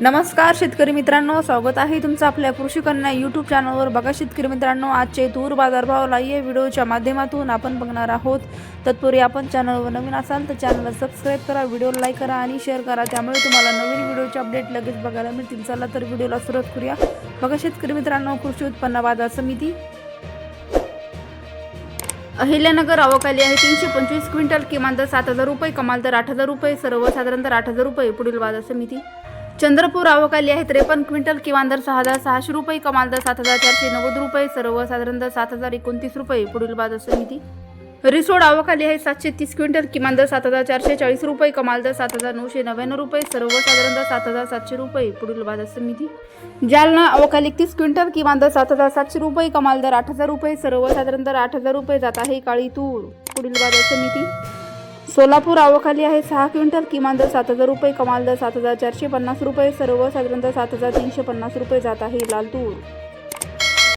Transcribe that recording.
नमस्कार शेतकरी मित्रांनो, स्वागत आहे तुमचं आपल्या कृषी कन्या यूट्यूब चॅनलवर। बघा शेतकरी मित्रांनो, आजचे तूर बाजारभाव लाईव्ह व्हिडिओच्या माध्यमातून आपण बघणार आहोत। तत्पूर्वी आपण चॅनलवर नवीन असाल तर चॅनलला सबस्क्राइब करा, व्हिडिओला लाईक करा आणि शेअर करा, त्यामुळे तुम्हाला नवीन व्हिडिओचे अपडेट लगेच बघायला मिळतील। चला तर व्हिडिओला सुरुवात करूया। बघा शेतकरी मित्रांनो, कृषी उत्पन्न बाजार समिती अहिल्यानगर आवक आली आहे 325 क्विंटल, किमान दर 7,000 रुपये, कमाल दर 8,000 रुपये, सर्वसाधारण दर 8,000 रुपये। पुढील बाजार समिती चंद्रपूर आवक आली आहे 53 क्विंटल, किमान दर 6,600 रुपये, कमाल दर 7,490 रुपये, सर्वसाधारण दर 7,029 रुपये। पुढील बाजार समिती रिसोड आवक आली आहे 730 क्विंटल, किमान दर 7,440 रुपये, कमाल दर 7,999 रुपये, सर्वसाधारण दर 7,700 रुपये। पुढील बाजार समिती जालना आवक आली 31 क्विंटल, किमान दर 7,700 रुपये, कमाल दर 8,000 रुपये, सर्वसाधारण दर 8,000 रुपये जात आहे काळी तूर। पुढील बाजार समिती सोलापूर आवक आली आहे 6 क्विंटल, किमान दर 7,000 रुपये, कमाल दर 7,450 रुपये, सर्वसाधारण दर 7,350 रुपये जात आहे लाल तूर।